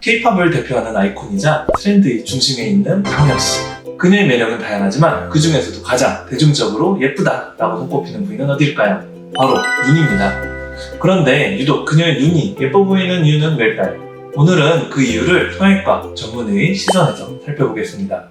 K-팝을 대표하는 아이콘이자 트렌드의 중심에 있는 장원영씨. 그녀의 매력은 다양하지만 그 중에서도 가장 대중적으로 예쁘다라고 손꼽히는 부위는 어딜까요? 바로 눈입니다. 그런데 유독 그녀의 눈이 예뻐 보이는 이유는 왜일까요? 오늘은 그 이유를 성형외과 전문의의 시선에서 살펴보겠습니다.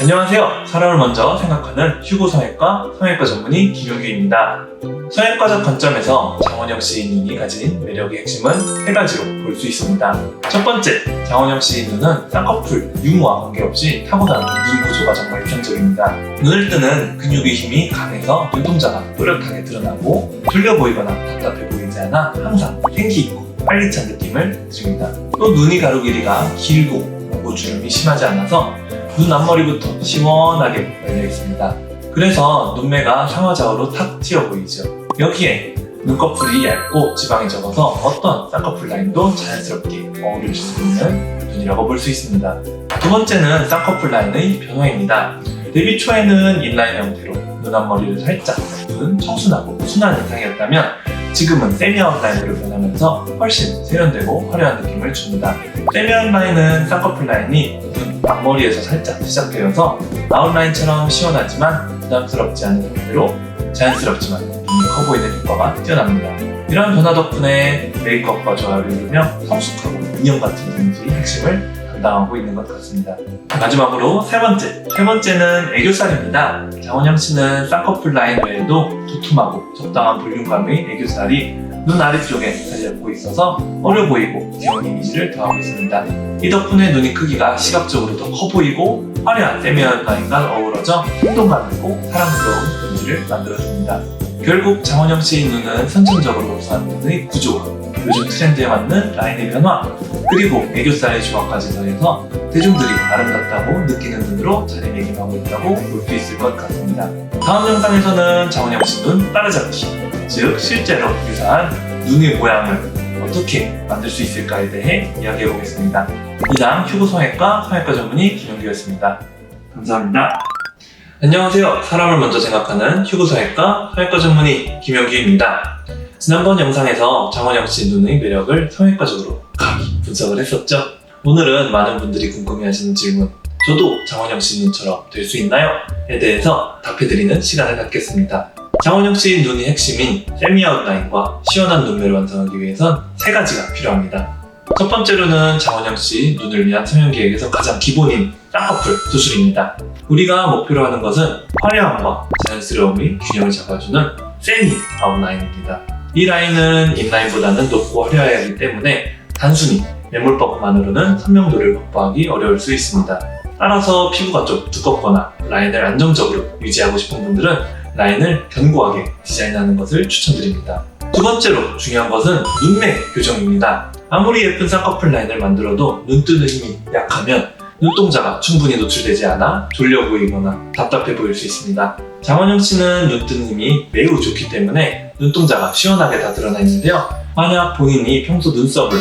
안녕하세요. 사람을 먼저 생각하는 휴고 성형외과 전문의 김용규입니다. 성형외과적 관점에서 장원영 씨의 눈이 가진 매력의 핵심은 세 가지로 볼 수 있습니다. 첫 번째, 장원영 씨의 눈은 쌍꺼풀, 유무와 관계없이 타고난 눈 구조가 정말 이상적입니다. 눈을 뜨는 근육의 힘이 강해서 눈동자가 또렷하게 드러나고 졸려 보이거나 답답해 보이지 않아 항상 생기 있고 활기찬 느낌을 줍니다. 또 눈이 가루 길이가 길고 몽고주름이 심하지 않아서 눈 앞머리부터 시원하게 열려 있습니다. 그래서 눈매가 상하좌우로 탁 튀어 보이죠. 여기에 눈꺼풀이 얇고 지방이 적어서 어떤 쌍꺼풀 라인도 자연스럽게 어우를 수 있는 눈이라고 볼 수 있습니다. 두 번째는 쌍꺼풀 라인의 변화입니다. 데뷔 초에는 인라인 형태로 눈 앞머리를 살짝 눈 청순하고 순한 인상이었다면 지금은 세미 아웃라인으로 변하면서 훨씬 세련되고 화려한 느낌을 줍니다. 세미 아웃라인은 쌍꺼풀 라인이 눈 앞머리에서 살짝 시작되어서 아웃라인처럼 시원하지만 부담스럽지 않은 상태로 자연스럽지만 눈이 커 보이는 효과가 뛰어납니다. 이런 변화 덕분에 메이크업과 조화를 이루며 성숙하고 인형 같은 이미지의 핵심을 담당하고 있는 것 같습니다. 마지막으로 세 번째는 애교살입니다. 장원영 씨는 쌍꺼풀 라인 외에도 두툼하고 적당한 볼륨감의 애교살이 눈 아래쪽에 자리 잡고 있어서 어려 보이고 귀여운 이미지를 더하고 있습니다. 이 덕분에 눈이 크기가 시각적으로 더 커 보이고 화려한 세미한 라인과 어우러져 생동감 있고 사랑스러운 이미지를 만들어줍니다. 결국 장원영 씨의 눈은 선천적으로 우수한 눈의 구조와 요즘 트렌드에 맞는 라인의 변화, 그리고 애교살의 조화까지 더해서 대중들이 아름답다고 느끼는 눈으로 자리매김하고 있다고 볼 수 있을 것 같습니다. 다음 영상에서는 장원영 씨 눈 따라잡기, 즉 실제로 유사한 눈의 모양을 어떻게 만들 수 있을까에 대해 이야기해보겠습니다. 이상 휴고 성형외과 전문의 김용규였습니다. 감사합니다. 안녕하세요. 사람을 먼저 생각하는 휴고 성형외과 전문의 김용규입니다. 지난번 영상에서 장원영 씨 눈의 매력을 성형외과적으로 감히 분석을 했었죠. 오늘은 많은 분들이 궁금해하시는 질문, 저도 장원영 씨 눈처럼 될 수 있나요? 에 대해서 답해드리는 시간을 갖겠습니다. 장원영 씨의 눈의 핵심인 세미 아웃라인과 시원한 눈매를 완성하기 위해선 세 가지가 필요합니다. 첫 번째로는 장원영 씨 눈을 위한 성형 계획에서 가장 기본인 쌍꺼풀 수술입니다. 우리가 목표로 하는 것은 화려함과 자연스러움의 균형을 잡아주는 세미 아웃라인입니다. 이 라인은 인라인보다는 높고 화려해야 하기 때문에 단순히 매몰법만으로는 선명도를 확보하기 어려울 수 있습니다. 따라서 피부가 좀 두껍거나 라인을 안정적으로 유지하고 싶은 분들은 라인을 견고하게 디자인하는 것을 추천드립니다. 두 번째로 중요한 것은 눈매 교정입니다. 아무리 예쁜 쌍꺼풀 라인을 만들어도 눈 뜨는 힘이 약하면 눈동자가 충분히 노출되지 않아 졸려 보이거나 답답해 보일 수 있습니다. 장원영 씨는 눈 뜨는 힘이 매우 좋기 때문에 눈동자가 시원하게 다 드러나 있는데요. 만약 본인이 평소 눈썹을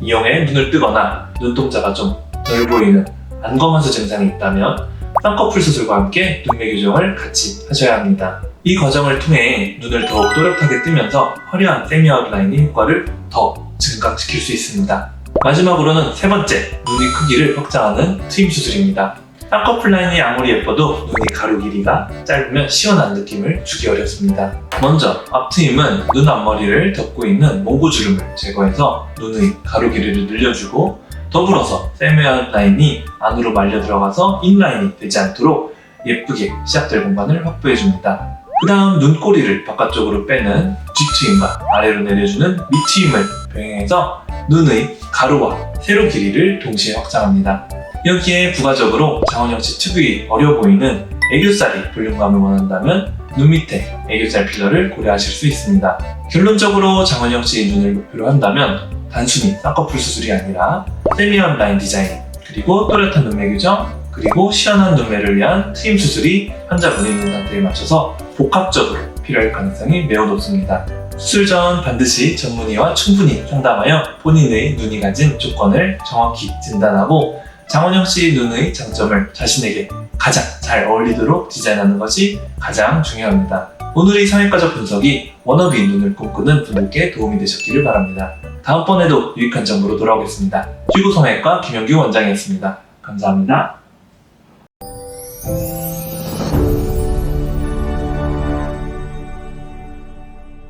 이용해 눈을 뜨거나 눈동자가 좀 넓어 보이는 안검하수 증상이 있다면 쌍꺼풀 수술과 함께 눈매 교정을 같이 하셔야 합니다. 이 과정을 통해 눈을 더욱 또렷하게 뜨면서 화려한 세미 아웃라인의 효과를 더 증강시킬 수 있습니다. 마지막으로는 세 번째, 눈의 크기를 확장하는 트임 수술입니다. 쌍꺼풀 라인이 아무리 예뻐도 눈의 가루 길이가 짧으면 시원한 느낌을 주기 어렵습니다. 먼저 앞트임은 눈 앞머리를 덮고 있는 몽고주름을 제거해서 눈의 가루 길이를 늘려주고 더불어서 세미 아웃라인이 안으로 말려 들어가서 인라인이 되지 않도록 예쁘게 시작될 공간을 확보해줍니다. 그 다음 눈꼬리를 바깥쪽으로 빼는 G트임과 아래로 내려주는 밑트임을 병행해서 눈의 가루와 세로 길이를 동시에 확장합니다. 여기에 부가적으로 장원영 씨 특유의 어려 보이는 애교살이 볼륨감을 원한다면 눈 밑에 애교살 필러를 고려하실 수 있습니다. 결론적으로 장원영 씨의 눈을 목표로 한다면 단순히 쌍꺼풀 수술이 아니라 세미 아웃라인 디자인, 그리고 또렷한 눈매 교정, 그리고 시원한 눈매를 위한 트임 수술이 환자분의 눈 상태에 맞춰서 복합적으로 필요할 가능성이 매우 높습니다. 수술 전 반드시 전문의와 충분히 상담하여 본인의 눈이 가진 조건을 정확히 진단하고 장원영 씨의 눈의 장점을 자신에게 가장 잘 어울리도록 디자인하는 것이 가장 중요합니다. 오늘의 성형과적 분석이 워너비 눈을 꿈꾸는 분들께 도움이 되셨기를 바랍니다. 다음번에도 유익한 정보로 돌아오겠습니다. 휴고 성형외과 김영규 원장이었습니다. 감사합니다.